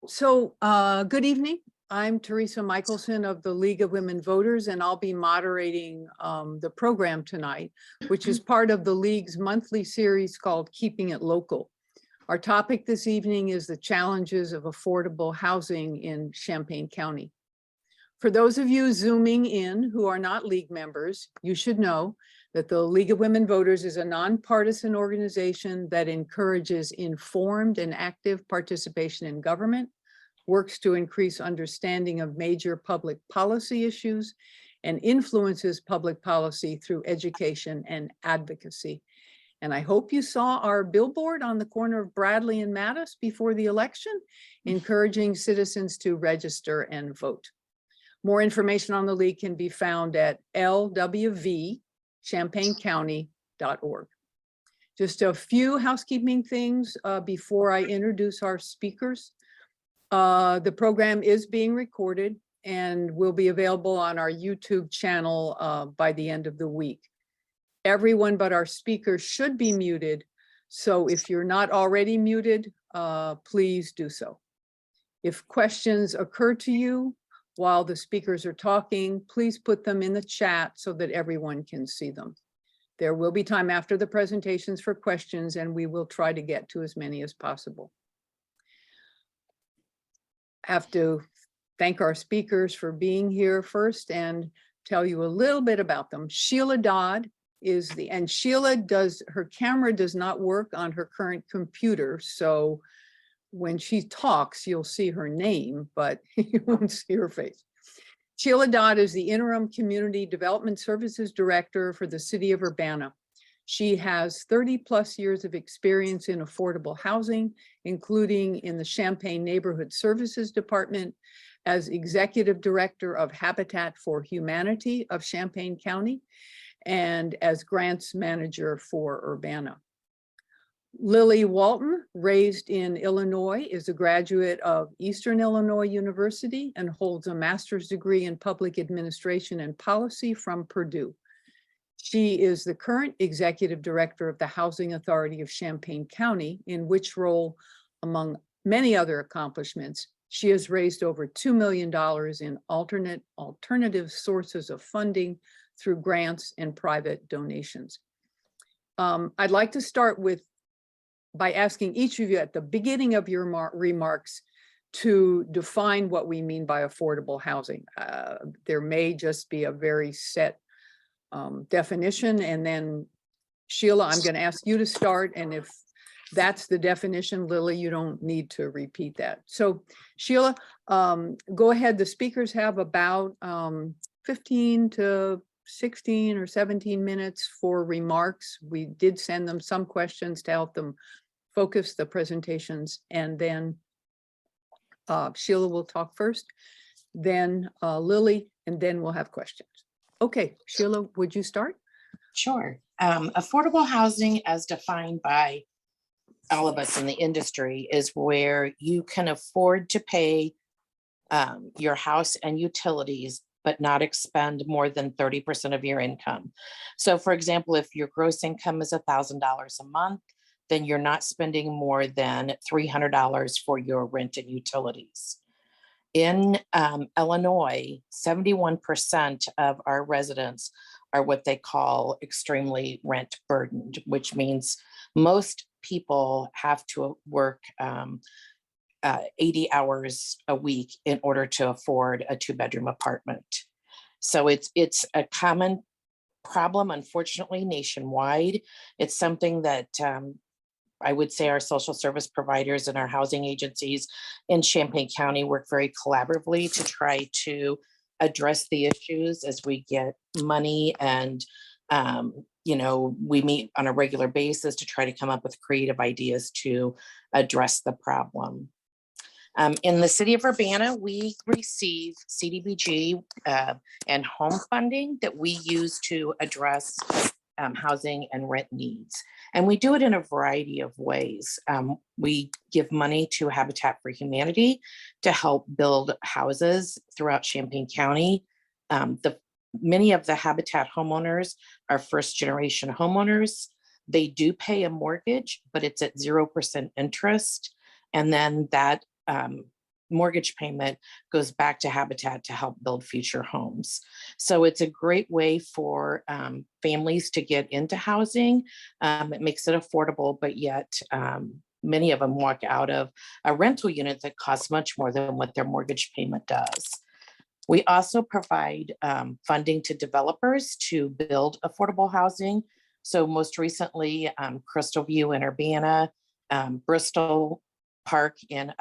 Good evening. I'm Teresa Michelson of the League of Women Voters, and I'll be moderating the program tonight, which is part of the League's monthly series called Keeping It Local. Our topic this evening is the challenges of affordable housing in Champaign County. For those of you Zooming in who are not League members, you should know that the League of Women Voters is a nonpartisan organization that encourages informed and active participation in government, works to increase understanding of major public policy issues, and influences public policy through education and advocacy. And I hope you saw our billboard on the corner of Bradley and Mattis before the election, encouraging citizens to register and vote. More information on the League can be found at lwvchampaigncounty.org. Just a few housekeeping things before I introduce our speakers. The program is being recorded and will be available on our YouTube channel by the end of the week. Everyone but our speakers should be muted, so if you're not already muted, please do so. If questions occur to you while the speakers are talking, please put them in the chat so that everyone can see them. There will be time after the presentations for questions, and we will try to get to as many as possible. I have to thank our speakers for being here first and tell you a little bit about them. Sheila Dodd is and Sheila her camera does not work on her current computer, so when she talks, you'll see her name, but you won't see her face. Sheila Dodd is the Interim Community Development Services Director for the City of Urbana. She has 30+ years of experience in affordable housing, including in the Champaign Neighborhood Services Department as Executive Director of Habitat for Humanity of Champaign County and as Grants Manager for Urbana. Lily Walton, raised in Illinois, is a graduate of Eastern Illinois University and holds a master's degree in public administration and policy from Purdue. She is the current executive director of the Housing Authority of Champaign County, in which role, among many other accomplishments, she has raised over $2 million in alternative sources of funding through grants and private donations. I'd like to start by asking each of you at the beginning of your remarks to define what we mean by affordable housing. There may just be a very set definition, and then Sheila, I'm going to ask you to start, and if that's the definition, Lily, you don't need to repeat that. So Sheila, go ahead. The speakers have about 15 to 16 or 17 minutes for remarks. We did send them some questions to help them focus the presentations, and then Sheila will talk first, then Lily, and then we'll have questions. Okay, Sheila, would you start? Sure. Affordable housing, as defined by all of us in the industry, is where you can afford to pay your house and utilities, but not expend more than 30% of your income. So for example, if your gross income is $1,000 a month, then you're not spending more than $300 for your rent and utilities. In Illinois, 71% of our residents are what they call extremely rent burdened, which means most people have to work 80 hours a week in order to afford a 2-bedroom apartment. So it's a common problem, unfortunately, nationwide. It's something that I would say our social service providers and our housing agencies in Champaign County work very collaboratively to try to address the issues as we get money, and we meet on a regular basis to try to come up with creative ideas to address the problem. In the city of Urbana, we receive CDBG and home funding that we use to address housing and rent needs. And we do it in a variety of ways. We give money to Habitat for Humanity to help build houses throughout Champaign County. Many of the Habitat homeowners are first-generation homeowners. They do pay a mortgage, but it's at 0% interest. And then that mortgage payment goes back to Habitat to help build future homes. So it's a great way for families to get into housing. It makes it affordable, but yet many of them walk out of a rental unit that costs much more than what their mortgage payment does. We also provide funding to developers to build affordable housing. So most recently, Crystal View in Urbana, Bristol Park in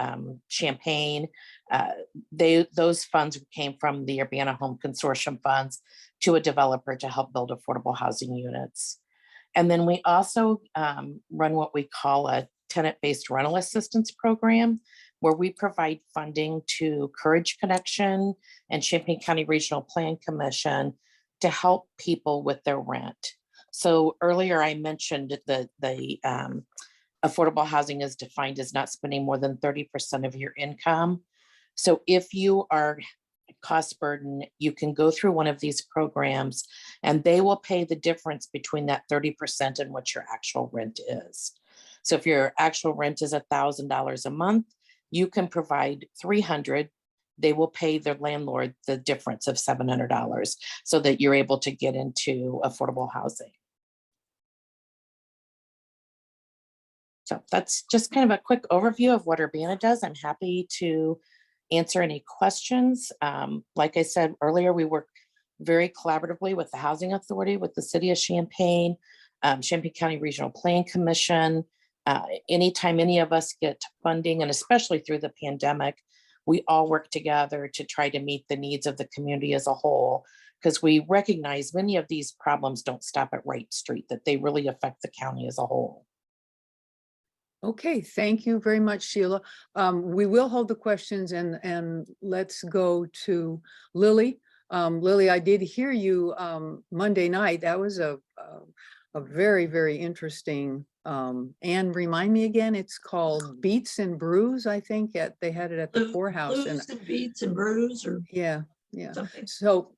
Champaign, those funds came from the Urbana Home Consortium funds to a developer to help build affordable housing units. And then we also run what we call a tenant-based rental assistance program, where we provide funding to Courage Connection and Champaign County Regional Plan Commission to help people with their rent. So earlier I mentioned that the affordable housing is defined as not spending more than 30% of your income. So if you are cost burden, you can go through one of these programs and they will pay the difference between that 30% and what your actual rent is. So if your actual rent is $1,000 a month, you can provide $300. They will pay their landlord the difference of $700 so that you're able to get into affordable housing. So that's just kind of a quick overview of what Urbana does. I'm happy to answer any questions. Like I said earlier, we work very collaboratively with the Housing Authority, with the City of Champaign, Champaign County Regional Plan Commission. Anytime any of us get funding, and especially through the pandemic, we all work together to try to meet the needs of the community as a whole, because we recognize many of these problems don't stop at Wright Street, that they really affect the county as a whole. Okay, thank you very much, Sheila. We will hold the questions and let's go to Lily. Lily, I did hear you Monday night. That was a very, very interesting, and remind me again, it's called Beats and Brews, I think. They had it at the poorhouse. Blues and Beats and Brews or yeah. something. So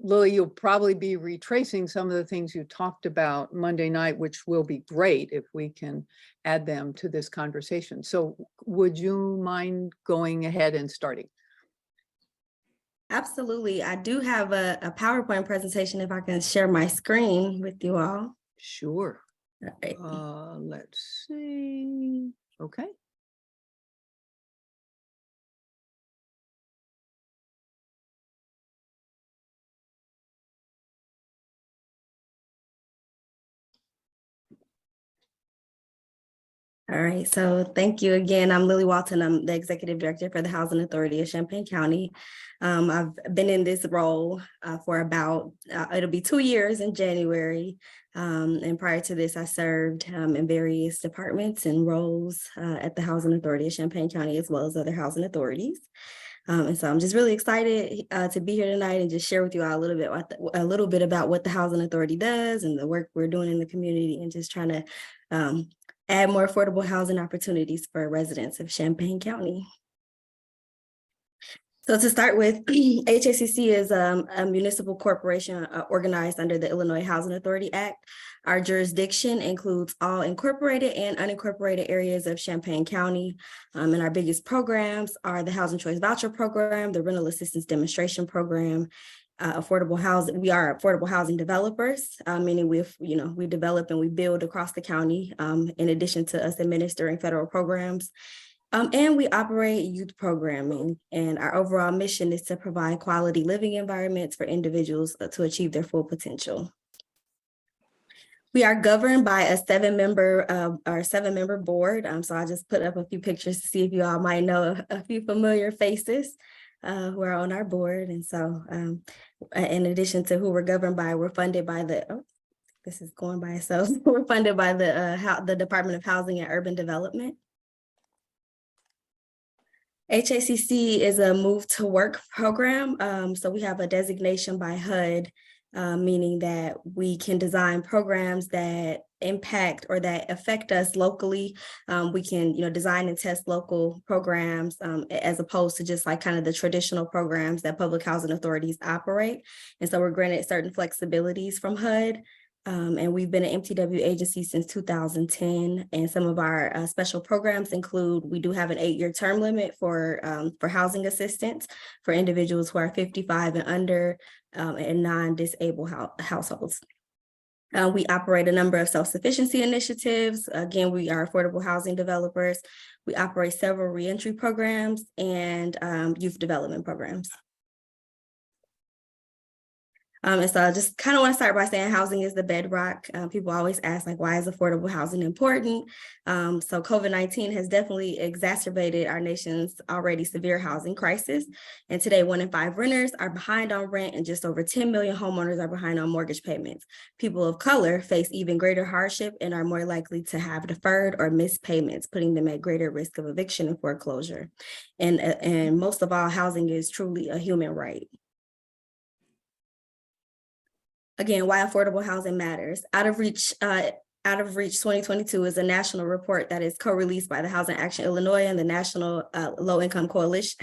Lily, you'll probably be retracing some of the things you talked about Monday night, which will be great if we can add them to this conversation. So would you mind going ahead and starting? Absolutely. I do have a PowerPoint presentation if I can share my screen with you all. Sure. All right. Let's see. Okay. All right, so thank you again. I'm Lily Walton. I'm the Executive Director for the Housing Authority of Champaign County. I've been in this role for about, it'll be 2 years in January. And prior to this, I served in various departments and roles at the Housing Authority of Champaign County, as well as other housing authorities. And so I'm just really excited to be here tonight and just share with you all a little bit about what the Housing Authority does and the work we're doing in the community, and just trying to add more affordable housing opportunities for residents of Champaign County. So to start with, HACC is a municipal corporation organized under the Illinois Housing Authority Act. Our jurisdiction includes all incorporated and unincorporated areas of Champaign County. And our biggest programs are the Housing Choice Voucher Program, the Rental Assistance Demonstration Program, affordable housing. We are affordable housing developers, meaning we develop and we build across the county, in addition to us administering federal programs. And we operate youth programming, and our overall mission is to provide quality living environments for individuals to achieve their full potential. We are governed by a seven-member board. So I just put up a few pictures to see if you all might know a few familiar faces who are on our board. And so in addition to who we're governed by, we're funded by this is going by itself. We're funded by the Department of Housing and Urban Development. HACC is a Move to Work program. So we have a designation by HUD, meaning that we can design programs that impact or that affect us locally. We can, design and test local programs as opposed to just like kind of the traditional programs that public housing authorities operate. And so we're granted certain flexibilities from HUD. And we've been an MTW agency since 2010. And some of our special programs include, we do have an 8-year term limit for housing assistance for individuals who are 55 and under and non-disabled households. We operate a number of self-sufficiency initiatives. Again, we are affordable housing developers. We operate several reentry programs and youth development programs. And so I just kind of want to start by saying housing is the bedrock. People always ask, like, why is affordable housing important? So COVID-19 has definitely exacerbated our nation's already severe housing crisis. And today, 1 in 5 renters are behind on rent, and just over 10 million homeowners are behind on mortgage payments. People of color face even greater hardship and are more likely to have deferred or missed payments, putting them at greater risk of eviction and foreclosure. And most of all, housing is truly a human right. Again, why affordable housing matters. Out of Reach 2022 is a national report that is co-released by the Housing Action Illinois and the National Low Income Coalition.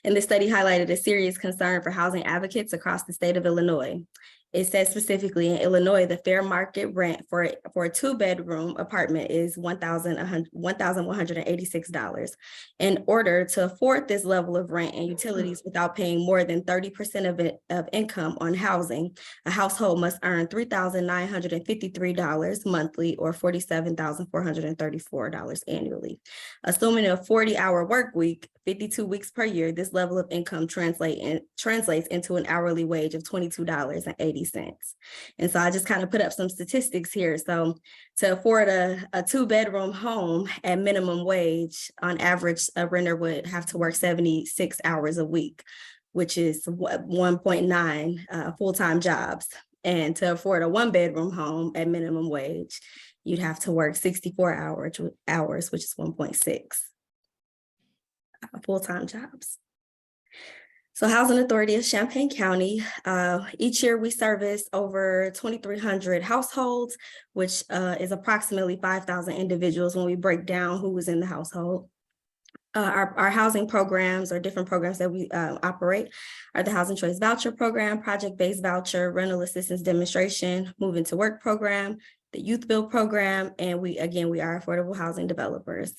And this study highlighted a serious concern for housing advocates across the state of Illinois. It says specifically in Illinois, the fair market rent for a 2-bedroom apartment is $1,186. In order to afford this level of rent and utilities without paying more than 30% of income on housing, a household must earn $3,953 monthly or $47,434 annually. Assuming a 40-hour work week, 52 weeks per year, this level of income translates into an hourly wage of $22.80. And so I just kind of put up some statistics here. So to afford a 2-bedroom home at minimum wage, on average, a renter would have to work 76 hours a week, which is 1.9 full-time jobs. And to afford a 1-bedroom home at minimum wage, you'd have to work 64 hours, which is 1.6 full-time jobs. So Housing Authority of Champaign County, each year we service over 2,300 households, which is approximately 5,000 individuals when we break down who was in the household. Our housing programs, or different programs that we operate, are the Housing Choice Voucher Program, Project-Based Voucher, Rental Assistance Demonstration, Move Into Work Program, the Youth Build Program, and we are affordable housing developers.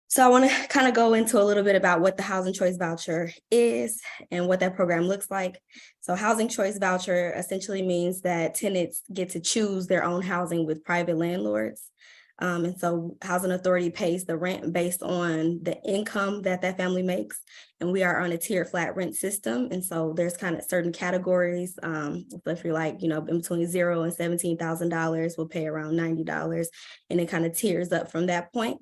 So I want to kind of go into a little bit about what the Housing Choice Voucher is and what that program looks like. So Housing Choice Voucher essentially means that tenants get to choose their own housing with private landlords. And so Housing Authority pays the rent based on the income that family makes. And we are on a tiered flat rent system. And so there's kind of certain categories. So if you're like, in between $0 and $17,000, we'll pay around $90. And it kind of tiers up from that point.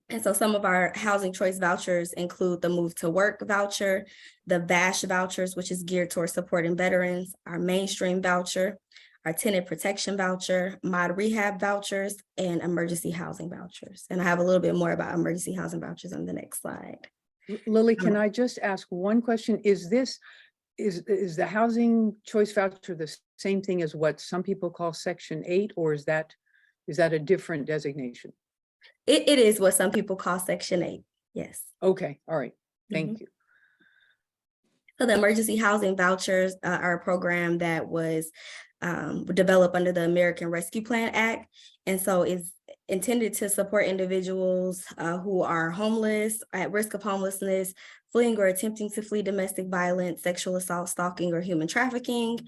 And so some of our Housing Choice Vouchers include the Move to Work voucher, the VASH vouchers, which is geared towards supporting veterans, our Mainstream voucher, our Tenant Protection voucher, Mod Rehab vouchers, and emergency housing vouchers. And I have a little bit more about emergency housing vouchers on the next slide. Lily, can I just ask one question? Is the Housing Choice Voucher the same thing as what some people call Section 8, or is that a different designation? It is what some people call Section 8, yes. Okay, all right, thank you. So the emergency housing vouchers are a program that was developed under the American Rescue Plan Act. And so it's intended to support individuals who are homeless, at risk of homelessness, fleeing or attempting to flee domestic violence, sexual assault, stalking, or human trafficking,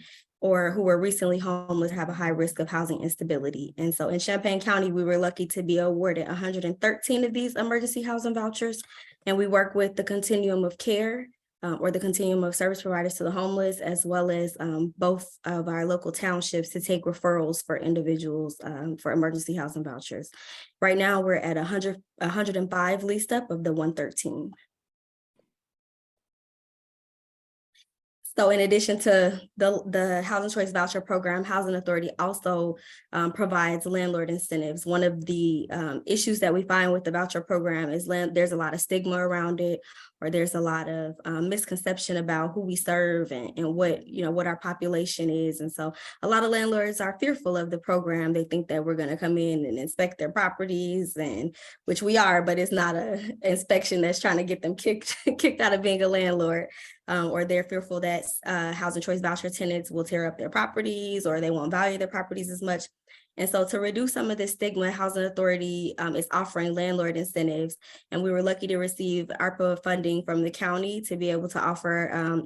or who were recently homeless, have a high risk of housing instability. And so in Champaign County, we were lucky to be awarded 113 of these emergency housing vouchers. And we work with the continuum of care, or the continuum of service providers to the homeless, as well as both of our local townships to take referrals for individuals for emergency housing vouchers. Right now, we're at 105 leased up of the 113. So in addition to the Housing Choice Voucher Program, Housing Authority also provides landlord incentives. One of the issues that we find with the voucher program is there's a lot of stigma around it. or there's a lot of misconception about who we serve and what, what our population is. And so a lot of landlords are fearful of the program. They think that we're going to come in and inspect their properties, and which we are, but it's not an inspection that's trying to get them kicked out of being a landlord. Or they're fearful that housing choice voucher tenants will tear up their properties, or they won't value their properties as much. And so to reduce some of this stigma, Housing Authority is offering landlord incentives. And we were lucky to receive ARPA funding from the county to be able to offer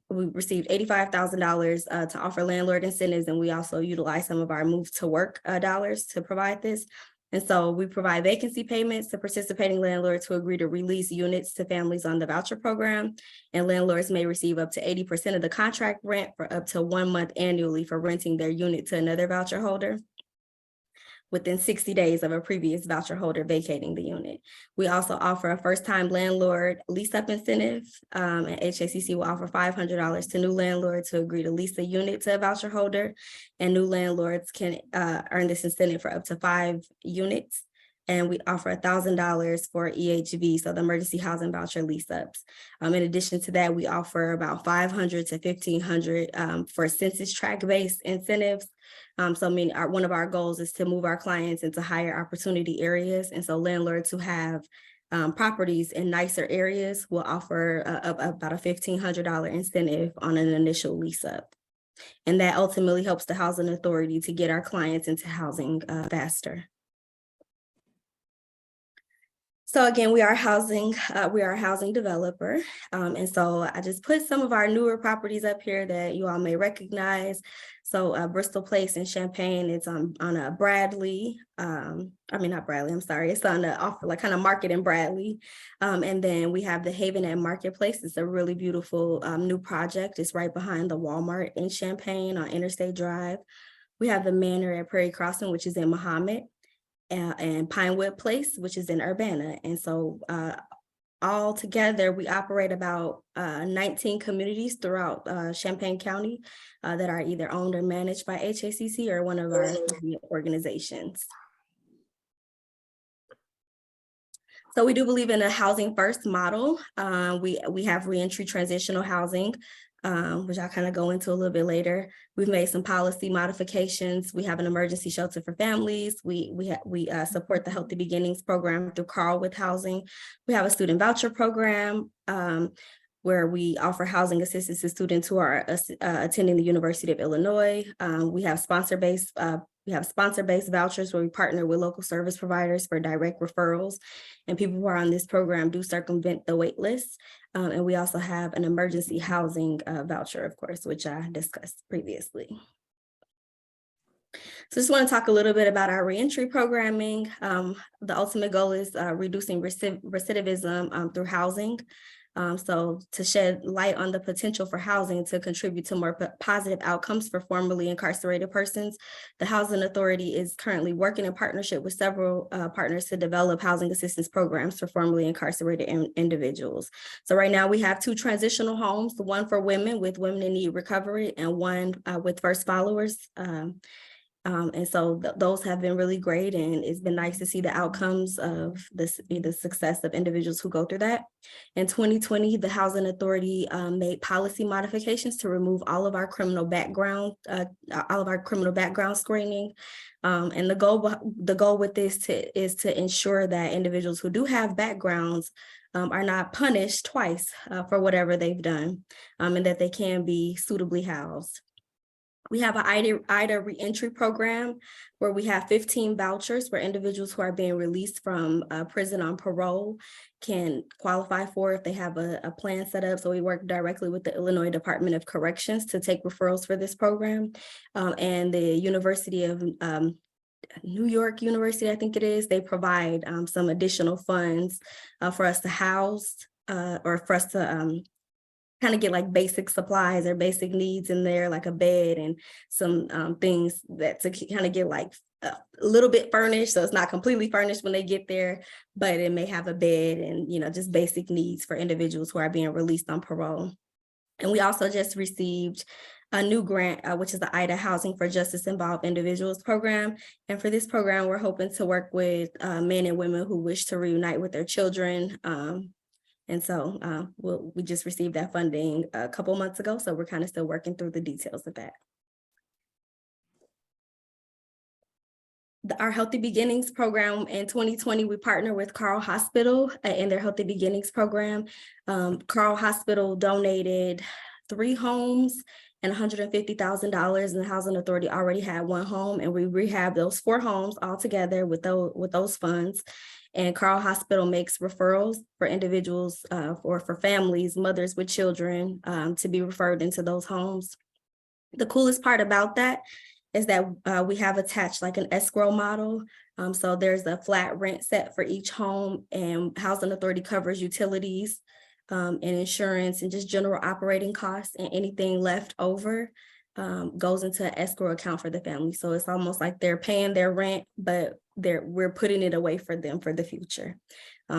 we received $85,000 to offer landlord incentives. And we also utilize some of our Move to Work dollars to provide this. And so we provide vacancy payments to participating landlords who agree to release units to families on the voucher program. And landlords may receive up to 80% of the contract rent for up to 1 month annually for renting their unit to another voucher holder within 60 days of a previous voucher holder vacating the unit. We also offer a first-time landlord lease-up incentive, and HACC will offer $500 to new landlords who agree to lease a unit to a voucher holder, and new landlords can earn this incentive for up to 5 units. And we offer $1,000 for EHV, so the emergency housing voucher lease-ups. In addition to that, we offer about $500 to $1,500 for census tract-based incentives. So one of our goals is to move our clients into higher opportunity areas. And so landlords who have properties in nicer areas will offer about a $1,500 incentive on an initial lease up. And that ultimately helps the Housing Authority to get our clients into housing faster. So again, we are a housing developer. And so I just put some of our newer properties up here that you all may recognize. So Bristol Place in Champaign, it's on a Bradley. Not Bradley, I'm sorry. It's on the kind of Market in Bradley. And then we have the Haven at Marketplace. It's a really beautiful new project. It's right behind the Walmart in Champaign on Interstate Drive. We have the Manor at Prairie Crossing, which is in Muhammad. And Pinewood Place, which is in Urbana. And so all together, we operate about 19 communities throughout Champaign County that are either owned or managed by HACC or one of our organizations. So we do believe in a housing first model. We have reentry transitional housing, which I'll kind of go into a little bit later. We've made some policy modifications. We have an emergency shelter for families. We support the Healthy Beginnings program through Carl with Housing. We have a student voucher program where we offer housing assistance to students who are attending the University of Illinois. We have sponsor-based vouchers where we partner with local service providers for direct referrals, and people who are on this program do circumvent the wait list. And we also have an emergency housing voucher, of course, which I discussed previously. So just want to talk a little bit about our reentry programming. The ultimate goal is reducing recidivism through housing. So to shed light on the potential for housing to contribute to more positive outcomes for formerly incarcerated persons, the Housing Authority is currently working in partnership with several partners to develop housing assistance programs for formerly incarcerated individuals. So right now we have 2 transitional homes, one for women with Women in Need Recovery and one with First Followers. And so those have been really great, and it's been nice to see the outcomes of the success of individuals who go through that. In 2020, the Housing Authority made policy modifications to remove all of our criminal background screening. And the goal with this is to ensure that individuals who do have backgrounds are not punished twice for whatever they've done, and that they can be suitably housed. We have an IDA reentry program where we have 15 vouchers where individuals who are being released from prison on parole can qualify for if they have a plan set up. So we work directly with the Illinois Department of Corrections to take referrals for this program. And the University of New York University, I think it is, they provide some additional funds for us to house or for us to kind of get like basic supplies or basic needs in there, like a bed and some things that to kind of get like a little bit furnished. So it's not completely furnished when they get there, but it may have a bed and, just basic needs for individuals who are being released on parole. And we also just received a new grant, which is the IDA Housing for Justice Involved Individuals program. And for this program, we're hoping to work with men and women who wish to reunite with their children. And so we just received that funding a couple months ago, so we're kind of still working through the details of that. Our Healthy Beginnings program in 2020, we partnered with Carle Hospital in their Healthy Beginnings program. Carle Hospital donated 3 homes and $150,000, and the Housing Authority already had 1 home, and we rehabbed those 4 homes all together with those funds. And Carle Hospital makes referrals for individuals or for families, mothers with children, to be referred into those homes. The coolest part about that is that we have attached like an escrow model. So there's a flat rent set for each home, and Housing Authority covers utilities and insurance and just general operating costs, and anything left over goes into an escrow account for the family. So it's almost like they're paying their rent, but we're putting it away for them for the future.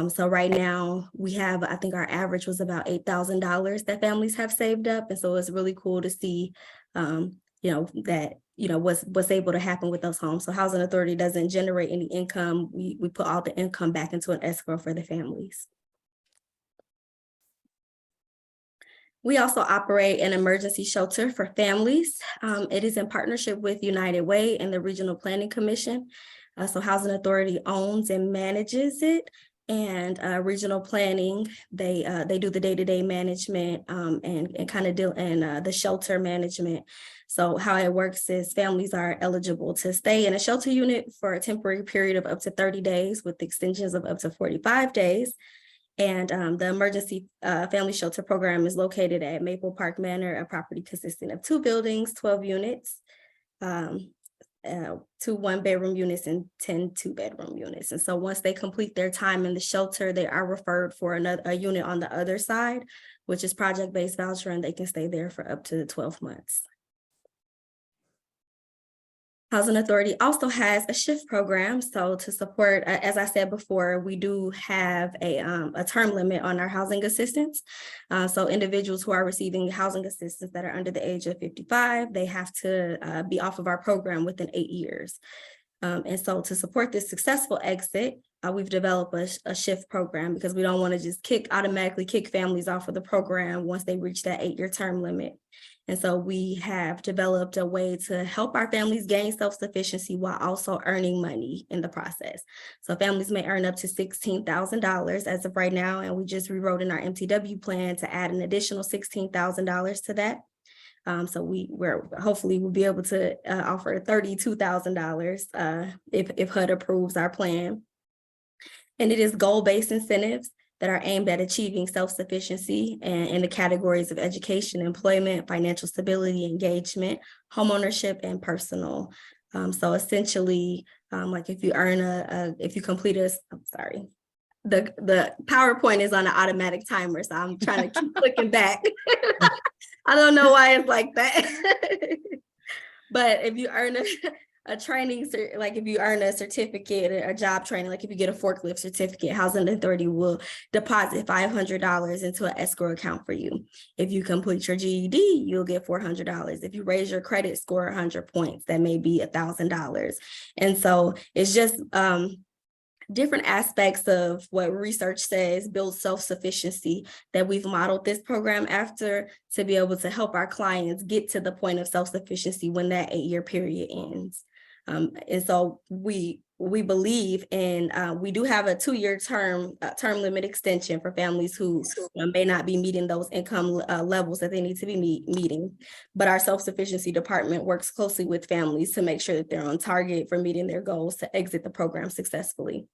So right now we have, I think our average was about $8,000 that families have saved up. And so it's really cool to see, that, what's able to happen with those homes. So Housing Authority doesn't generate any income. We put all the income back into an escrow for the families. We also operate an emergency shelter for families. It is in partnership with United Way and the Regional Planning Commission. So Housing Authority owns and manages it, and Regional Planning, they do the day-to-day management and kind of deal and the shelter management. So how it works is families are eligible to stay in a shelter unit for a temporary period of up to 30 days with extensions of up to 45 days. And the emergency family shelter program is located at Maple Park Manor, a property consisting of 2 buildings, 12 units, 2 1-bedroom units and 10 2-bedroom units. And so once they complete their time in the shelter, they are referred for a unit on the other side, which is project-based voucher, and they can stay there for up to 12 months. Housing Authority also has a shift program. So to support, as I said before, we do have a term limit on our housing assistance. So individuals who are receiving housing assistance that are under the age of 55, they have to be off of our program within 8 years. And so to support this successful exit, we've developed a shift program, because we don't want to just automatically kick families off of the program once they reach that 8-year term limit. And so we have developed a way to help our families gain self-sufficiency while also earning money in the process. So families may earn up to $16,000 as of right now, and we just rewrote in our MTW plan to add an additional $16,000 to that. So we're hopefully we'll be able to offer $32,000 if HUD approves our plan. And it is goal-based incentives that are aimed at achieving self-sufficiency and in the categories of education, employment, financial stability, engagement, homeownership, and personal. So essentially, like if you complete the PowerPoint is on an automatic timer, so I'm trying to keep clicking back. I don't know why it's like that. But if you earn a training, like if you earn a certificate, a job training, like if you get a forklift certificate, Housing Authority will deposit $500 into an escrow account for you. If you complete your GED, you'll get $400. If you raise your credit score 100 points, that may be $1,000. And so it's just different aspects of what research says build self-sufficiency that we've modeled this program after, to be able to help our clients get to the point of self-sufficiency when that 8-year period ends. And so we believe in, we do have a 2-year term limit extension for families who may not be meeting those income levels that they need to be meeting. But our self-sufficiency department works closely with families to make sure that they're on target for meeting their goals to exit the program successfully.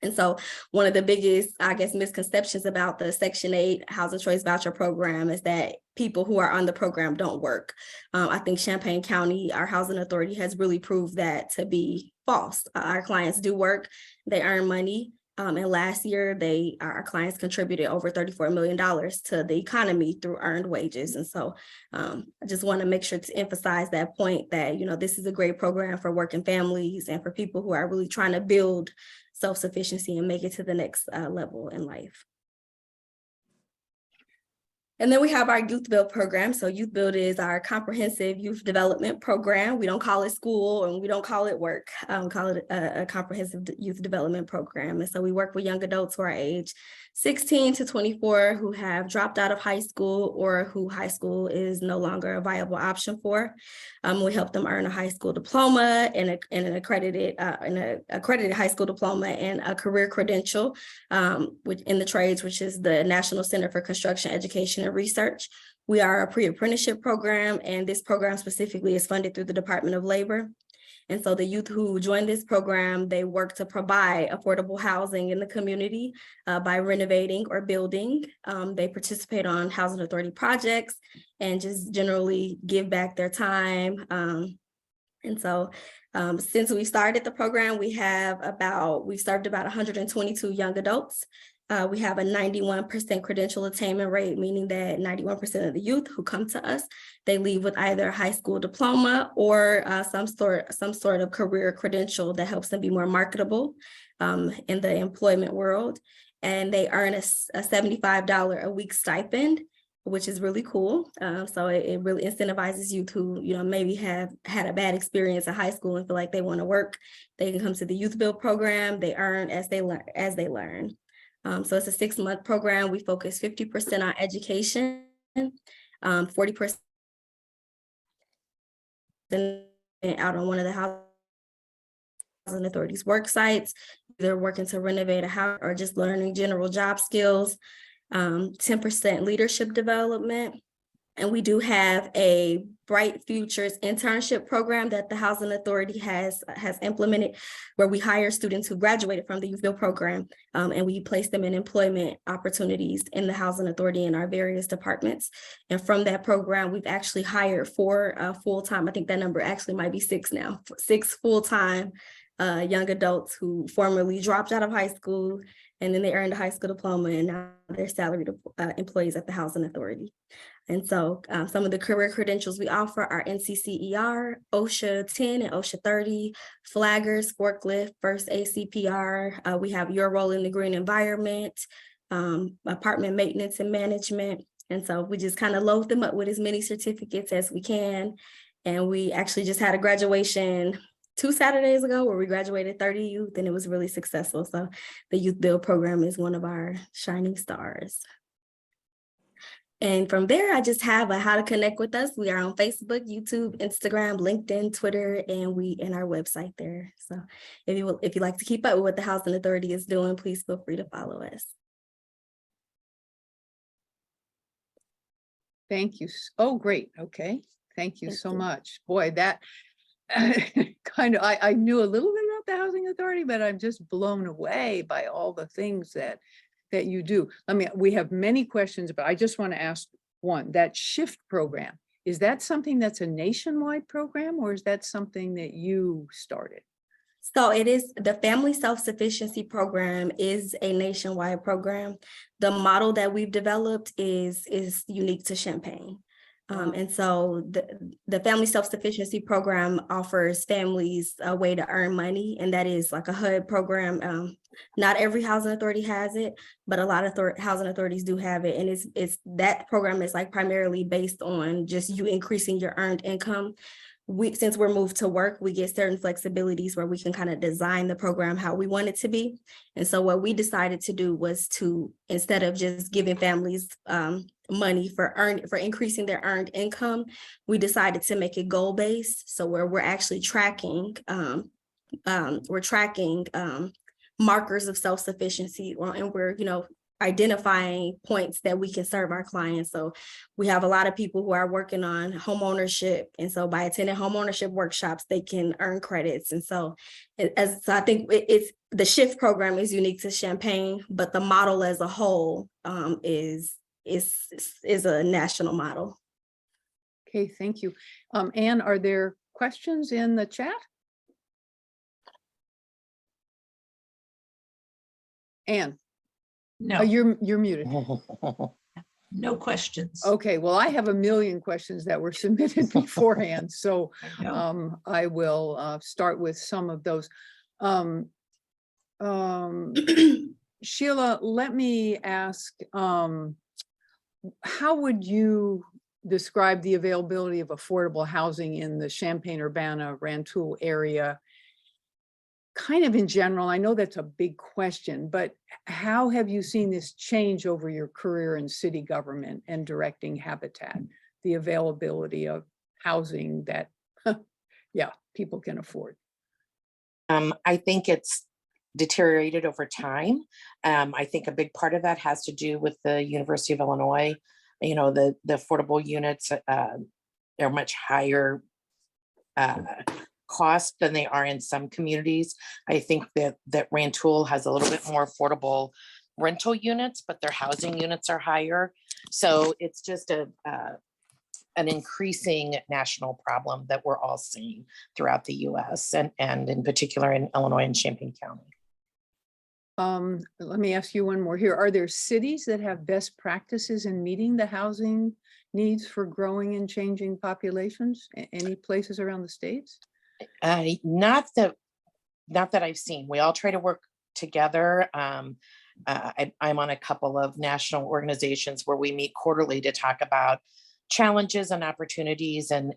And so one of the biggest, misconceptions about the Section 8 Housing Choice Voucher Program is that people who are on the program don't work. I think Champaign County, our Housing Authority, has really proved that to be false. Our clients do work, they earn money. And last year, our clients contributed over $34 million to the economy through earned wages. And so I just want to make sure to emphasize that point that, this is a great program for working families and for people who are really trying to build self-sufficiency and make it to the next level in life. And then we have our Youth Build program. So Youth Build is our comprehensive youth development program. We don't call it school and we don't call it work. We call it a comprehensive youth development program. And so we work with young adults who are age 16 to 24 who have dropped out of high school or who high school is no longer a viable option for. We help them earn a high school diploma and an accredited high school diploma and a career credential in the trades, which is the National Center for Construction Education and Research. We are a pre-apprenticeship program, and this program specifically is funded through the Department of Labor. And so the youth who join this program, they work to provide affordable housing in the community by renovating or building. They participate on housing authority projects and just generally give back their time. And so since we started the program, we've served about 122 young adults. We have a 91% credential attainment rate, meaning that 91% of the youth who come to us, they leave with either a high school diploma or some sort of career credential that helps them be more marketable in the employment world. And they earn a $75 a week stipend, which is really cool. So it really incentivizes youth who, maybe have had a bad experience in high school and feel like they want to work. They can come to the Youth Build program. They earn as they learn. So it's a 6-month program. We focus 50% on education, 40% out on one of the housing authorities work sites, either working to renovate a house or just learning general job skills, 10% leadership development. And we do have a Bright Futures internship program that the Housing Authority has implemented, where we hire students who graduated from the Youth Build program, and we place them in employment opportunities in the Housing Authority in our various departments. And from that program, we've actually hired 4 full-time, I think that number actually might be 6 now, 6 full-time young adults who formerly dropped out of high school, and then they earned a high school diploma, and now they're salaried employees at the Housing Authority. And so some of the career credentials we offer are NCCER, OSHA 10 and OSHA 30, flaggers, forklift, first aid CPR. We have your role in the green environment, apartment maintenance and management. And so we just kind of load them up with as many certificates as we can. And we actually just had a graduation 2 Saturdays ago where we graduated 30 youth, and it was really successful. So the Youth Build program is one of our shining stars. And from there, I just have how to connect with us. We are on Facebook, YouTube, Instagram, LinkedIn, Twitter, and our website there. So if you like to keep up with what the Housing Authority is doing, please feel free to follow us. Thank you. Oh, great. Okay. Thank you Thank so you. much. Boy, that I knew a little bit about the Housing Authority, but I'm just blown away by all the things that you do. We have many questions, but I just want to ask one, that SHIFT program, is that something that's a nationwide program, or is that something that you started? So it is, the Family Self-Sufficiency Program is a nationwide program. The model that we've developed is unique to Champaign. And so the Family Self-Sufficiency Program offers families a way to earn money, and that is like a HUD program. Not every housing authority has it, but a lot of housing authorities do have it. And it's that program is like primarily based on just you increasing your earned income. Since we're moved to work, we get certain flexibilities where we can kind of design the program how we want it to be. And so what we decided to do was to, instead of just giving families money for increasing their earned income, we decided to make it goal-based. So where we're actually tracking, markers of self-sufficiency, and we're, identifying points that we can serve our clients. So we have a lot of people who are working on home ownership. And so by attending home ownership workshops, they can earn credits. And so I think it's the SHIFT program is unique to Champaign, but the model as a whole is a national model. Okay, thank you. Anne, are there questions in the chat? Anne? No, You're muted. no questions. Okay, well, I have a million questions that were submitted beforehand, so I know. I will start with some of those. Sheila, let me ask, how would you describe the availability of affordable housing in the Champaign, Urbana, Rantoul area? Kind of in general, I know that's a big question, but how have you seen this change over your career in city government and directing Habitat, the availability of housing that, yeah, people can afford? I think it's deteriorated over time. I think a big part of that has to do with the University of Illinois. You know, the affordable units are much higher cost than they are in some communities. I think that Rantoul has a little bit more affordable rental units, but their housing units are higher. So it's just an increasing national problem that we're all seeing throughout the US and in particular in Illinois and Champaign County. Let me ask you one more here. Are there cities that have best practices in meeting the housing needs for growing and changing populations? Any places around the states? Not that I've seen. We all try to work together. I'm on a couple of national organizations where we meet quarterly to talk about challenges and opportunities and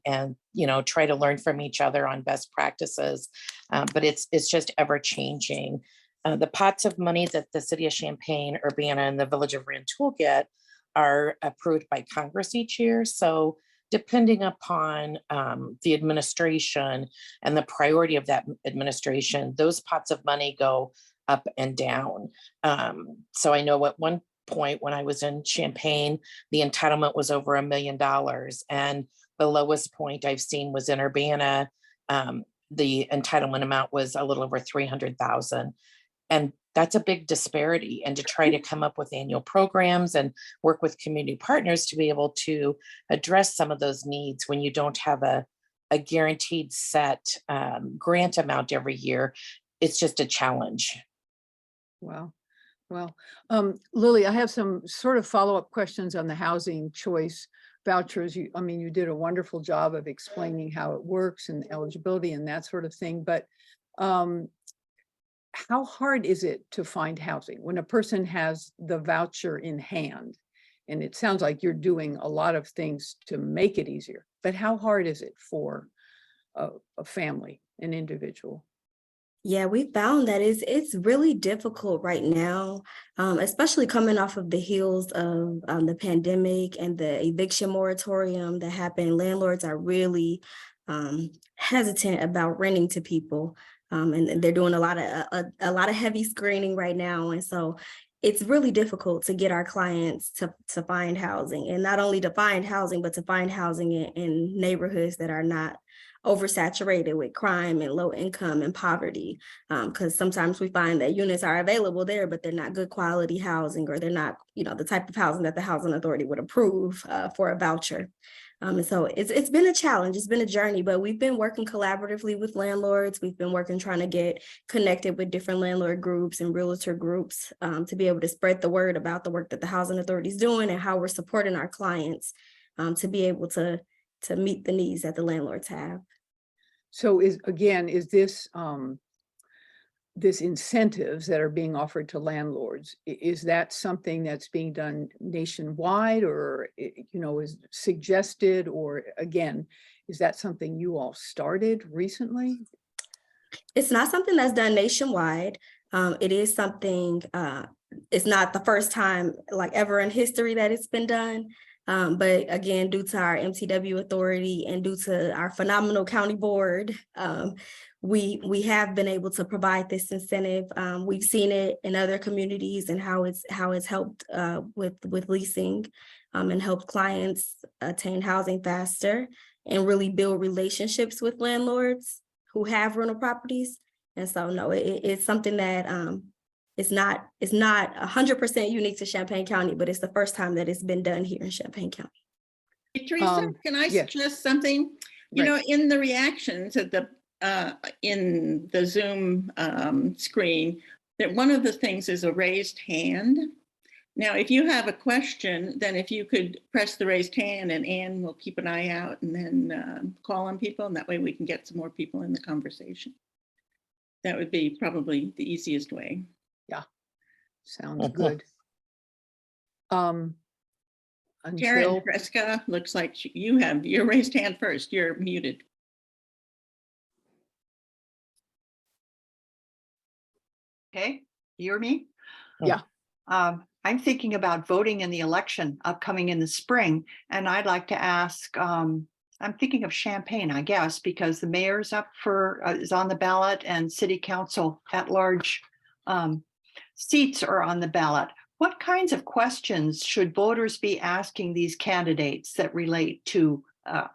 you know, try to learn from each other on best practices. But it's just ever changing. The pots of money that the city of Champaign, Urbana, and the village of Rantoul get are approved by Congress each year. So depending upon the administration and the priority of that administration, those pots of money go up and down. So I know at one point when I was in Champaign, the entitlement was over $1 million. And the lowest point I've seen was in Urbana. The entitlement amount was a little over 300,000. And that's a big disparity. And to try to come up with annual programs and work with community partners to be able to address some of those needs when you don't have a guaranteed set grant amount every year, it's just a challenge. Wow. Well, Lily, I have some sort of follow-up questions on the housing choice vouchers. I mean, you did a wonderful job of explaining how it works and eligibility and that sort of thing, but how hard is it to find housing when a person has the voucher in hand? And it sounds like you're doing a lot of things to make it easier, but how hard is it for a family, an individual? Yeah, we found that it's really difficult right now, especially coming off of the heels of the pandemic and the eviction moratorium that happened. Landlords are really hesitant about renting to people, and they're doing a lot of heavy screening right now, and so it's really difficult to get our clients to find housing, and not only to find housing, but to find housing in neighborhoods that are not oversaturated with crime and low income and poverty, because sometimes we find that units are available there, but they're not good quality housing, or they're not, you know, the type of housing that the housing authority would approve for a voucher. And so it's been a challenge, it's been a journey, but we've been working collaboratively with landlords. We've been working trying to get connected with different landlord groups and realtor groups to be able to spread the word about the work that the housing authority is doing and how we're supporting our clients to be able to meet the needs that the landlords have. So is this this incentives that are being offered to landlords, is that something that's being done nationwide, or, you know, is suggested, or again, is that something you all started recently? It's not something that's done nationwide. It is something, it's not the first time like ever in history that it's been done. But again, due to our MTW authority and due to our phenomenal county board, we have been able to provide this incentive. We've seen it in other communities and how it's helped with leasing and helped clients attain housing faster and really build relationships with landlords who have rental properties. And so no, it's something that it's not 100% unique to Champaign County, but it's the first time that it's been done here in Champaign County. Hey, Teresa, can I yes. suggest something? You Right. know, in the reactions at the in the Zoom screen, that one of the things is a raised hand. Now, if you have a question, then if you could press the raised hand, and Ann will keep an eye out and then call on people, and that way we can get some more people in the conversation. That would be probably the easiest way. Yeah, sounds good. Karen until, Fresca, looks like you have your raised hand first. You're muted. Okay, you hear me? Yeah. I'm thinking about voting in the election upcoming in the spring, and I'd like to ask, I'm thinking of Champaign, I guess, because the mayor's up for, is on the ballot, and city council at large seats are on the ballot. What kinds of questions should voters be asking these candidates that relate to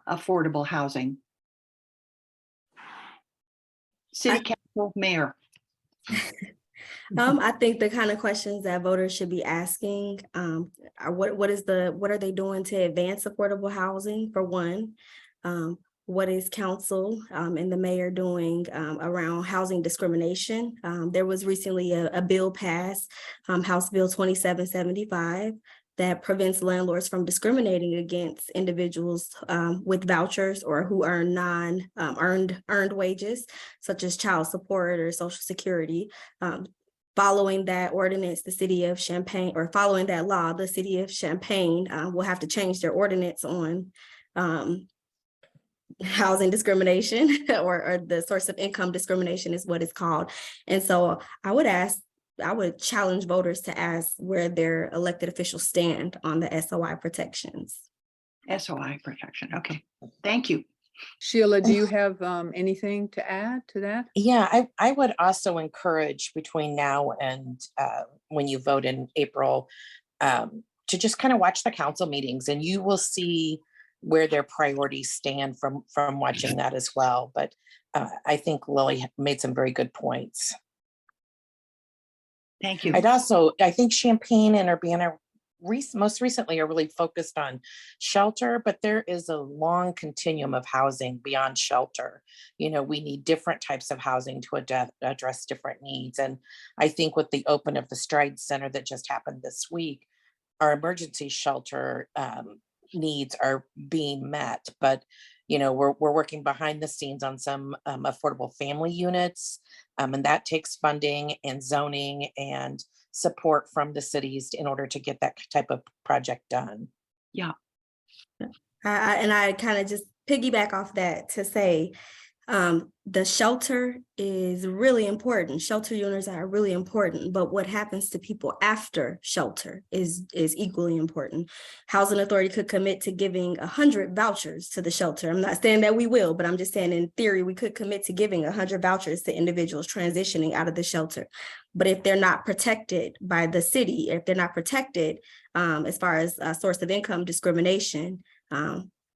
affordable housing? City council, mayor. I think the kind of questions that voters should be asking are what are they doing to advance affordable housing, for one? What is council and the mayor doing around housing discrimination? There was recently a bill passed, House Bill 2775, that prevents landlords from discriminating against individuals with vouchers or who earn earned wages, such as child support or Social Security. Following that ordinance, the city of Champaign, or following that law, the city of Champaign will have to change their ordinance on housing discrimination or the source of income discrimination is what it's called. And so I would challenge voters to ask where their elected officials stand on the SOI protections. SOI protection. Okay, thank you. Sheila, do you have anything to add to that? Yeah, I would also encourage between now and when you vote in April, to just kind of watch the council meetings, and you will see where their priorities stand from watching that as well. But I think Lily made some very good points. Thank you. I think Champaign and Urbana most recently are really focused on shelter, but there is a long continuum of housing beyond shelter. You know, we need different types of housing to address different needs. And I think with the open of the Stride Center that just happened this week, our emergency shelter needs are being met. But you know, we're working behind the scenes on some affordable family units, and that takes funding and zoning and support from the cities in order to get that type of project done. Yeah. I kind of just piggyback off that to say, the shelter is really important. Shelter units are really important, but what happens to people after shelter is equally important. Housing Authority could commit to giving 100 vouchers to the shelter. I'm not saying that we will, but I'm just saying in theory, we could commit to giving 100 vouchers to individuals transitioning out of the shelter. But if they're not protected by the city, if they're not protected as far as source of income discrimination,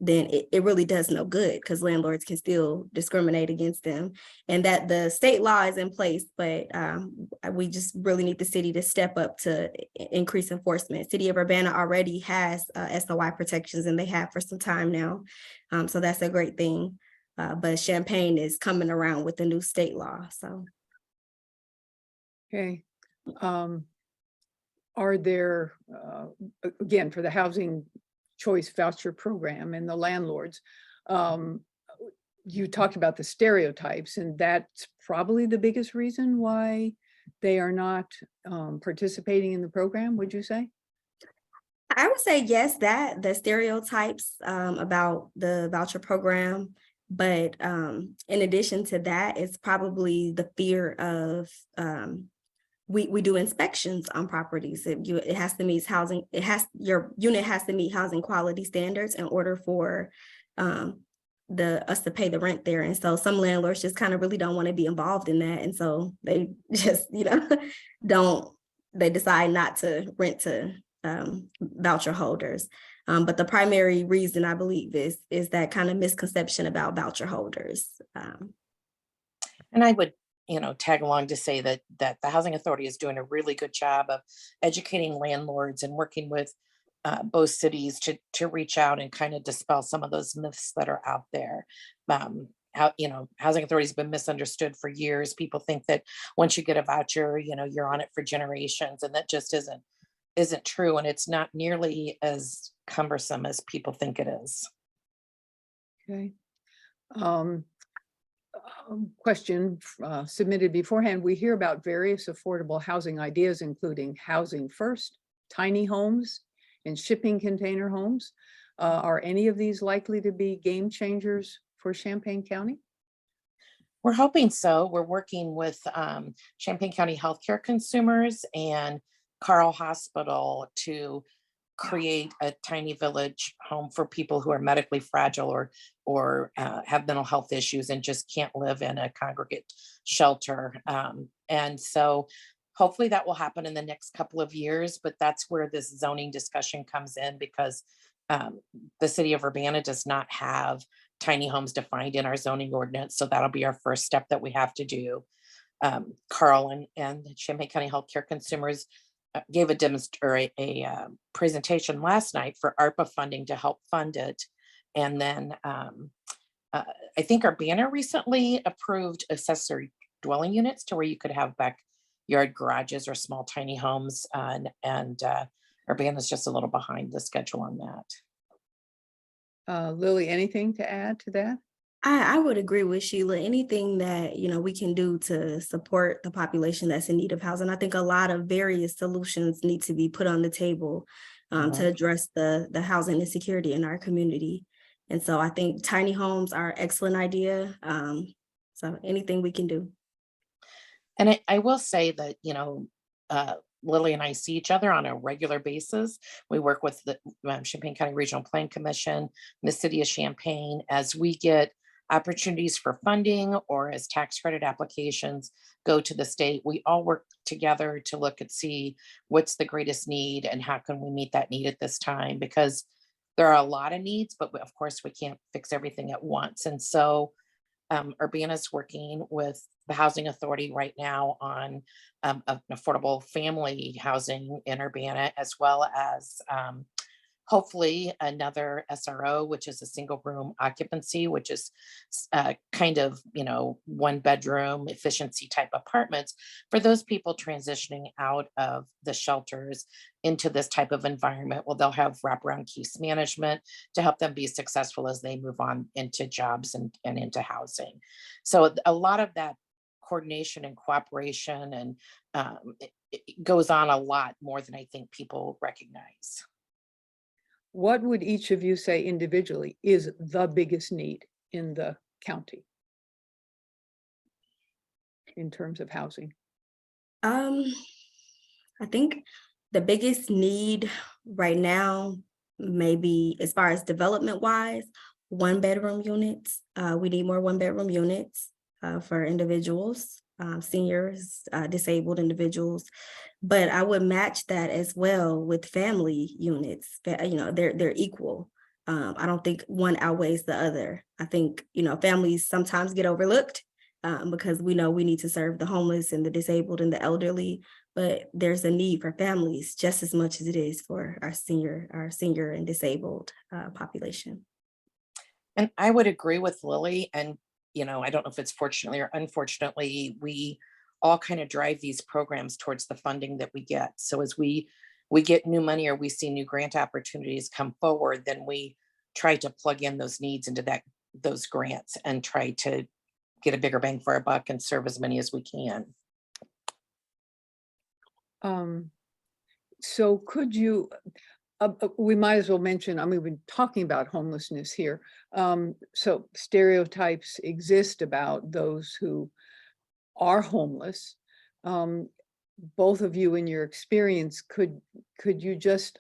then it really does no good, because landlords can still discriminate against them, and that the state law is in place, but we just really need the city to step up to increase enforcement. City of Urbana already has SOI protections, and they have for some time now. So that's a great thing. But Champaign is coming around with the new state law. So. Okay. Are there, again, for the housing choice voucher program and the landlords, you talked about the stereotypes, and that's probably the biggest reason why they are not participating in the program, would you say? I would say yes, that the stereotypes about the voucher program, but in addition to that, it's probably the fear of we do inspections on properties. It has to meet housing. Your unit has to meet housing quality standards in order for us to pay the rent there. And so some landlords just kind of really don't want to be involved in that, and so they just they decide not to rent to voucher holders. But the primary reason, I believe, is that kind of misconception about voucher holders. And I would, tag along to say that the Housing Authority is doing a really good job of educating landlords and working with both cities to reach out and kind of dispel some of those myths that are out there. Housing Authority has been misunderstood for years. People think that once you get a voucher, you're on it for generations, and that just isn't true. And it's not nearly as cumbersome as people think it is. Okay. Question submitted beforehand. We hear about various affordable housing ideas, including housing first, tiny homes, and shipping container homes. Are any of these likely to be game changers for Champaign County? We're hoping so. We're working with Champaign County Healthcare Consumers and Carl Hospital to create a tiny village home for people who are medically fragile or have mental health issues and just can't live in a congregate shelter. And so hopefully that will happen in the next couple of years, but that's where this zoning discussion comes in because the city of Urbana does not have tiny homes defined in our zoning ordinance. So that'll be our first step that we have to do. Carl and Champaign County Healthcare Consumers gave a presentation last night for ARPA funding to help fund it. And then I think Urbana recently approved accessory dwelling units to where you could have backyard garages or small tiny homes. And Urbana's just a little behind the schedule on that. Lily, anything to add to that? I would agree with Sheila. Anything that, we can do to support the population that's in need of housing. I think a lot of various solutions need to be put on the table to address the housing insecurity in our community. And so I think tiny homes are an excellent idea. So anything we can do. And I will say that, Lily and I see each other on a regular basis. We work with the Champaign County Regional Plan Commission, and the city of Champaign, as we get opportunities for funding or as tax credit applications go to the state. We all work together to look and see what's the greatest need and how can we meet that need at this time, because there are a lot of needs, but of course we can't fix everything at once. And so Urbana's working with the Housing Authority right now on an affordable family housing in Urbana, as well as hopefully another SRO, which is a single room occupancy, which is kind of, 1 bedroom efficiency type apartments for those people transitioning out of the shelters into this type of environment. Well, they'll have wraparound case management to help them be successful as they move on into jobs and into housing. So a lot of that coordination and cooperation and it goes on a lot more than I think people recognize. What would each of you say individually is the biggest need in the county in terms of housing? I think the biggest need right now, maybe as far as development wise, 1-bedroom units. We need more 1-bedroom units for individuals, seniors, disabled individuals. But I would match that as well with family units. They're equal. I don't think one outweighs the other. I think, families sometimes get overlooked because we know we need to serve the homeless and the disabled and the elderly, but there's a need for families just as much as it is for our senior and disabled population. And I would agree with Lily. And, I don't know if it's fortunately or unfortunately, we all kind of drive these programs towards the funding that we get. So as we get new money or we see new grant opportunities come forward, then we try to plug in those needs into those grants and try to get a bigger bang for our buck and serve as many as we can. So could you, we might as well mention, we've been talking about homelessness here. So stereotypes exist about those who are homeless. Both of you in your experience, could you just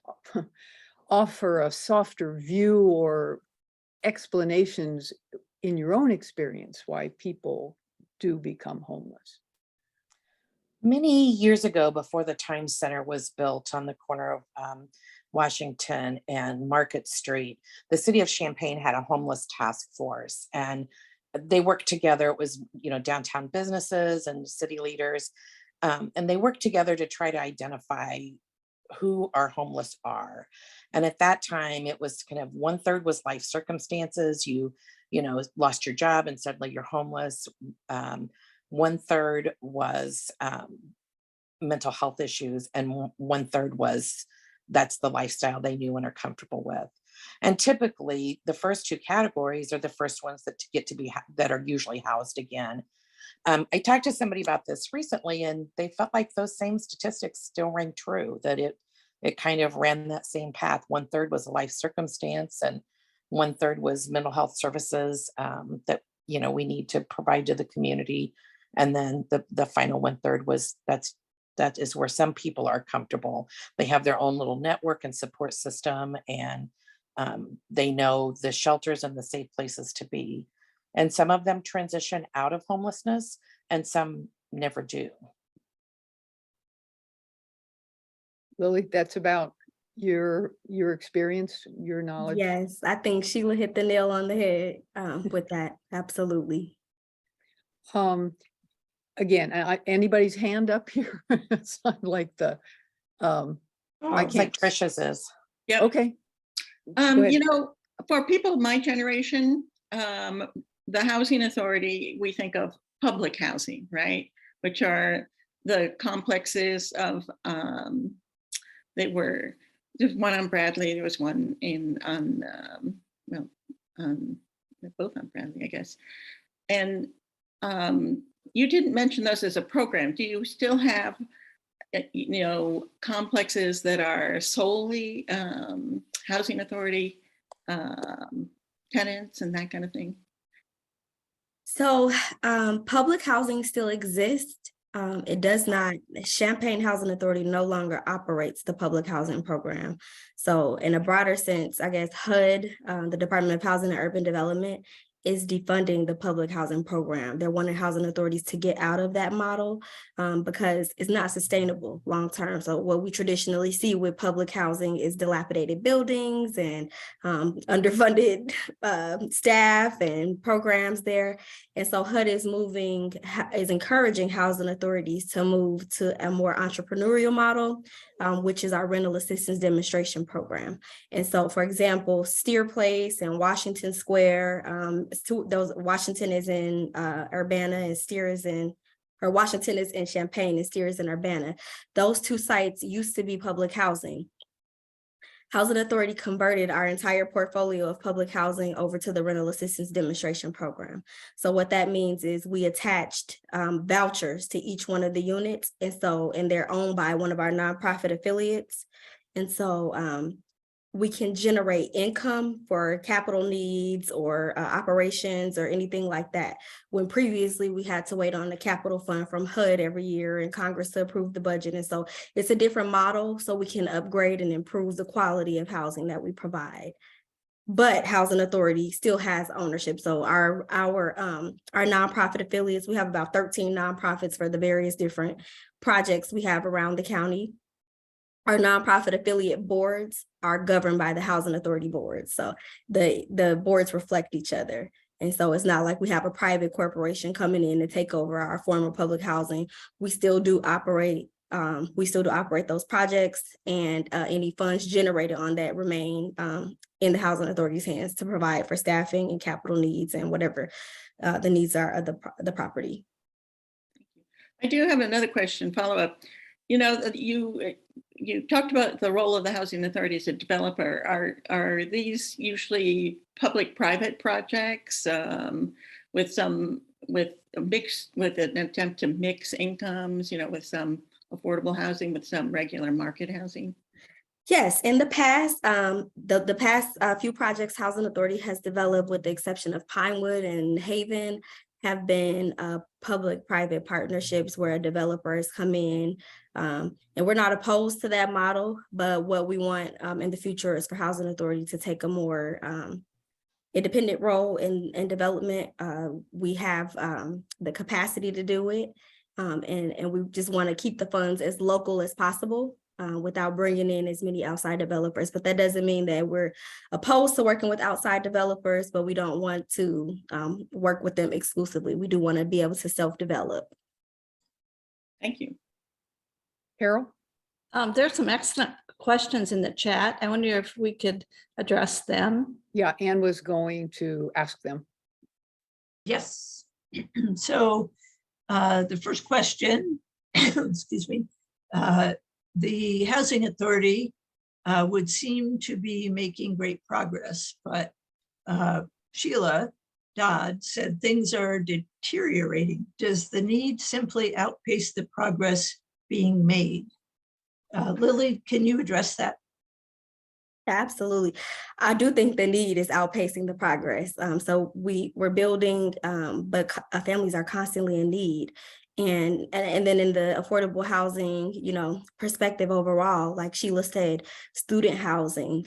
offer a softer view or explanations in your own experience why people do become homeless? Many years ago, before the Times Center was built on the corner of Washington and Market Street, the city of Champaign had a homeless task force, and they worked together. It was, downtown businesses and city leaders, and they worked together to try to identify who our homeless are. And at that time, it was kind of 1/3 was life circumstances. You lost your job and suddenly you're homeless. 1/3 was mental health issues, and 1/3 was that's the lifestyle they knew and are comfortable with. And typically, the first two categories are the first ones that that are usually housed again. I talked to somebody about this recently, and they felt like those same statistics still rang true. That it kind of ran that same path. 1/3 was a life circumstance and 1/3 was mental health services that, you know, we need to provide to the community. And then the final 1/3 was that is where some people are comfortable. They have their own little network and support system, and they know the shelters and the safe places to be. And some of them transition out of homelessness and some never do. Lily, that's about your experience, your knowledge. Yes, I think Sheila hit the nail on the head with that. Absolutely. Again, anybody's hand up here? It's not like the, I It's like can't. Trisha's is. Yep. Okay. Go ahead. You know, for people of my generation, the housing authority, we think of public housing, right? Which are the complexes of, there's one on Bradley, there was one they're both on Bradley, I guess. And you didn't mention those as a program. Do you still have, you know, complexes that are solely housing authority tenants and that kind of thing? So public housing still exists. It does not, Champaign Housing Authority no longer operates the public housing program. So in a broader sense, I guess HUD, the Department of Housing and Urban Development, is defunding the public housing program. They're wanting housing authorities to get out of that model because it's not sustainable long-term. So what we traditionally see with public housing is dilapidated buildings and underfunded staff and programs there. And so HUD is encouraging housing authorities to move to a more entrepreneurial model, which is our rental assistance demonstration program. And so, for example, Steer Place and Washington Square, Washington is in Urbana and Steer is in, or Washington is in Champaign and Steer is in Urbana. Those two sites used to be public housing. Housing Authority converted our entire portfolio of public housing over to the rental assistance demonstration program. So what that means is we attached vouchers to each one of the units. And they're owned by one of our nonprofit affiliates. And so we can generate income for capital needs or operations or anything like that. When previously we had to wait on the capital fund from HUD every year and Congress to approve the budget. And so it's a different model so we can upgrade and improve the quality of housing that we provide. But Housing Authority still has ownership. So our nonprofit affiliates, we have about 13 nonprofits for the various different projects we have around the county. Our nonprofit affiliate boards are governed by the Housing Authority boards. So the boards reflect each other. And so it's not like we have a private corporation coming in to take over our former public housing. We still do operate those projects, and any funds generated on that remain in the Housing Authority's hands to provide for staffing and capital needs and whatever the needs are of the property. I do have another question, follow up. You know, you talked about the role of the Housing Authority as a developer. Are these usually public-private projects with an attempt to mix incomes, you know, with some affordable housing with some regular market housing? Yes, in the past, the past few projects Housing Authority has developed, with the exception of Pinewood and Haven, have been public-private partnerships where developers come in. And we're not opposed to that model, but what we want in the future is for Housing Authority to take a more independent role in development. We have the capacity to do it, and we just want to keep the funds as local as possible without bringing in as many outside developers. But that doesn't mean that we're opposed to working with outside developers, but we don't want to work with them exclusively. We do want to be able to self-develop. Thank you. Carol? There's some excellent questions in the chat. I wonder if we could address them. Yeah, Anne was going to ask them. Yes. So the first question, excuse me, the Housing Authority would seem to be making great progress, but Sheila Dodd said things are deteriorating. Does the need simply outpace the progress being made? Lily, can you address that? Absolutely. I do think the need is outpacing the progress. So we're building, but families are constantly in need. And then in the affordable housing, perspective overall, like Sheila said, student housing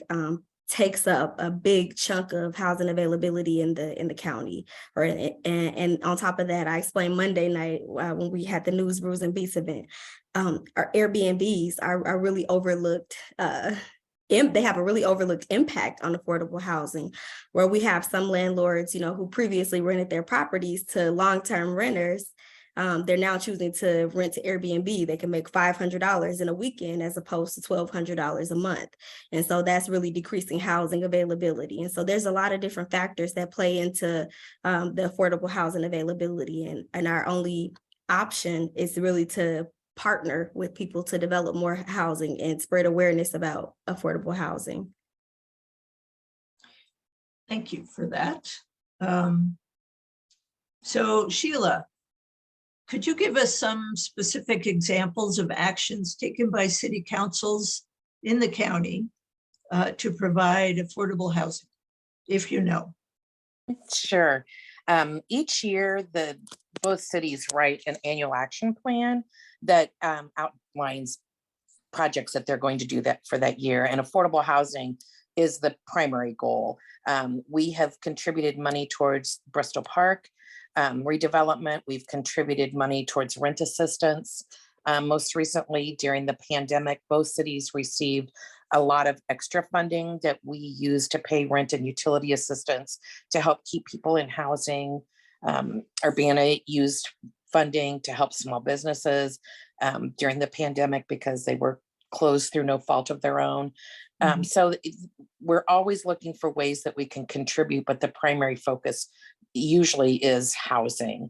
takes up a big chunk of housing availability in the county. And on top of that, I explained Monday night when we had the News, Brews, and Beats event. Our Airbnbs are really overlooked. They have a really overlooked impact on affordable housing, where we have some landlords, who previously rented their properties to long-term renters. They're now choosing to rent to Airbnb. They can make $500 in a weekend as opposed to $1,200 a month. And so that's really decreasing housing availability. And so there's a lot of different factors that play into the affordable housing availability. And our only option is really to partner with people to develop more housing and spread awareness about affordable housing. Thank you for that. So Sheila, could you give us some specific examples of actions taken by city councils in the county to provide affordable housing, if you know? Sure. Each year, both cities write an annual action plan that outlines projects that they're going to do that for that year, and affordable housing is the primary goal. We have contributed money towards Bristol Park redevelopment. We've contributed money towards rent assistance. Most recently, during the pandemic, both cities received a lot of extra funding that we use to pay rent and utility assistance to help keep people in housing. Urbana used funding to help small businesses during the pandemic because they were closed through no fault of their own. So we're always looking for ways that we can contribute, but the primary focus usually is housing.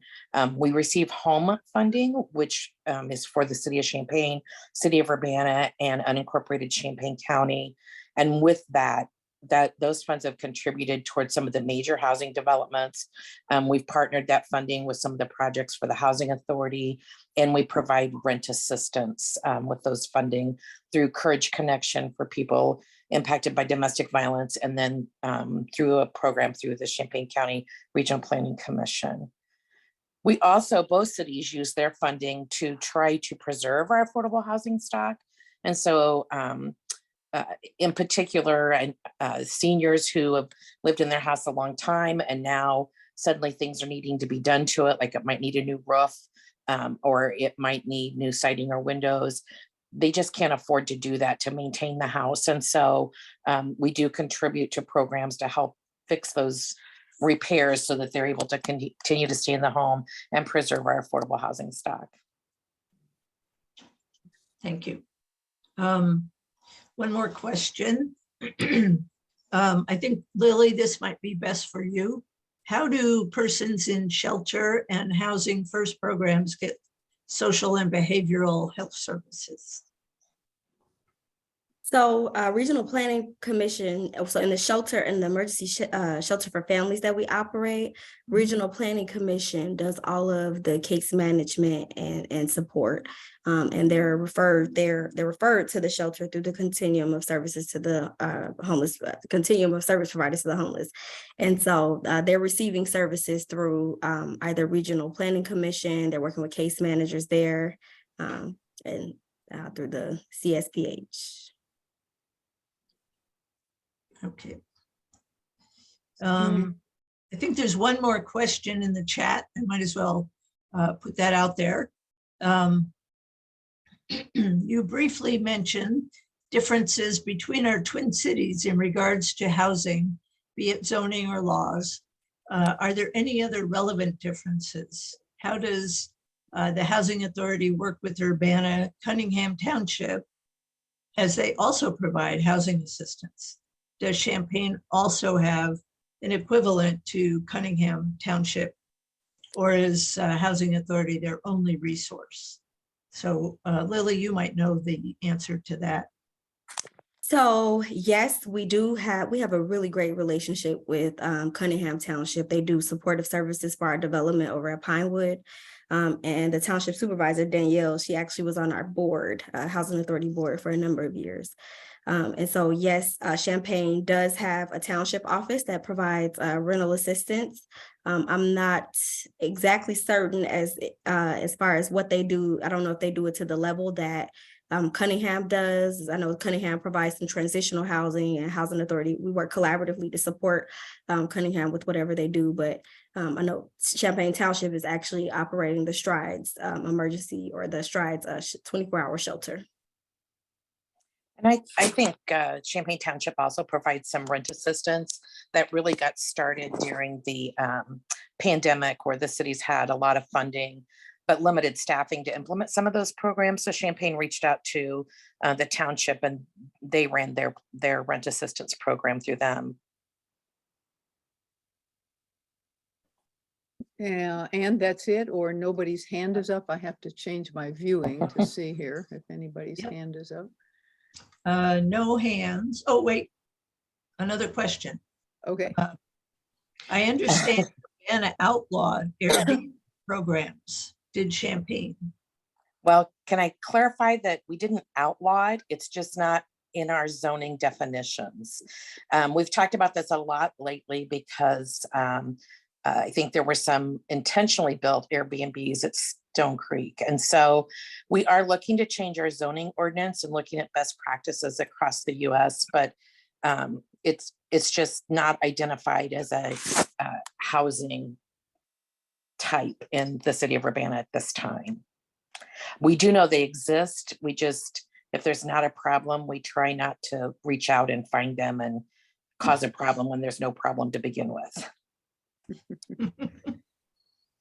We receive home funding, which is for the city of Champaign, city of Urbana, and unincorporated Champaign County. And with that, those funds have contributed towards some of the major housing developments. We've partnered that funding with some of the projects for the Housing Authority, and we provide rent assistance with those funding through Courage Connection for people impacted by domestic violence, and then through a program through the Champaign County Regional Planning Commission. We also, both cities use their funding to try to preserve our affordable housing stock. And so in particular, seniors who have lived in their house a long time and now suddenly things are needing to be done to it, like it might need a new roof or it might need new siding or windows. They just can't afford to do that to maintain the house. And so we do contribute to programs to help fix those repairs so that they're able to continue to stay in the home and preserve our affordable housing stock. Thank you. One more question. I think, Lily, this might be best for you. How do persons in shelter and housing first programs get social and behavioral health services? So Regional Planning Commission, so in the shelter and the emergency shelter for families that we operate, Regional Planning Commission does all of the case management and support. And they're referred to the shelter through the continuum of services to the homeless, continuum of service providers to the homeless. And so they're receiving services through either Regional Planning Commission, they're working with case managers there, and through the CSPH. Okay. I think there's one more question in the chat. I might as well put that out there. You briefly mentioned differences between our twin cities in regards to housing, be it zoning or laws. Are there any other relevant differences? How does the Housing Authority work with Urbana, Cunningham Township, as they also provide housing assistance? Does Champaign also have an equivalent to Cunningham Township, or is Housing Authority their only resource? So Lily, you might know the answer to that. So yes, we have a really great relationship with Cunningham Township. They do supportive services for our development over at Pinewood. And the township supervisor, Danielle, she actually was on our board, Housing Authority Board, for a number of years. And so yes, Champaign does have a township office that provides rental assistance. I'm not exactly certain as far as what they do. I don't know if they do it to the level that Cunningham does. I know Cunningham provides some transitional housing, and Housing Authority, we work collaboratively to support Cunningham with whatever they do. But I know Champaign Township is actually operating the Strides emergency, or the Strides 24-hour shelter. And I think Champaign Township also provides some rent assistance that really got started during the pandemic, where the cities had a lot of funding but limited staffing to implement some of those programs. So Champaign reached out to the township, and they ran their rent assistance program through them. Yeah, and that's it, or nobody's hand is up. I have to change my viewing to see here if anybody's Yep. hand is up. No hands. Oh, wait. Another question. Okay. I understand Urbana outlawed Airbnb programs. Did Champaign? Well, can I clarify that we didn't outlaw it? It's just not in our zoning definitions. We've talked about this a lot lately because I think there were some intentionally built Airbnbs at Stone Creek. And so we are looking to change our zoning ordinance and looking at best practices across the US, but it's just not identified as a housing type in the city of Urbana at this time. We do know they exist. We just, if there's not a problem, we try not to reach out and find them and cause a problem when there's no problem to begin with.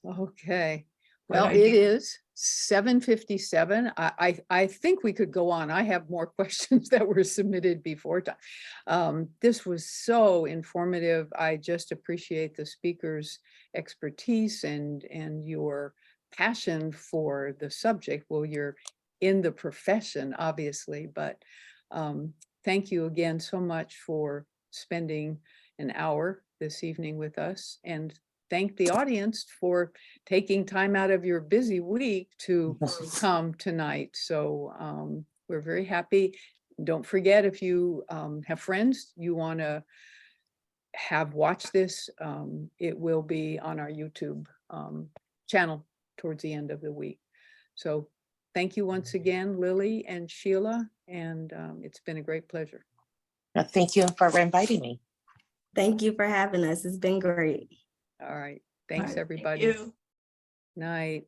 Okay. Good Well, it idea. is 7:57. I think we could go on. I have more questions that were submitted before time. This was so informative. I just appreciate the speaker's expertise and your passion for the subject. Well, you're in the profession, obviously, but thank you again so much for spending an hour this evening with us, and thank the audience for taking time out of your busy week to come tonight. So we're very happy. Don't forget, if you have friends you want to have watch this, it will be on our YouTube channel towards the end of the week. So thank you once again, Lily and Sheila, and it's been a great pleasure. Thank you for inviting me. Thank you for having us. It's been great. All right. All Thanks, right, everybody. Thank you. Night.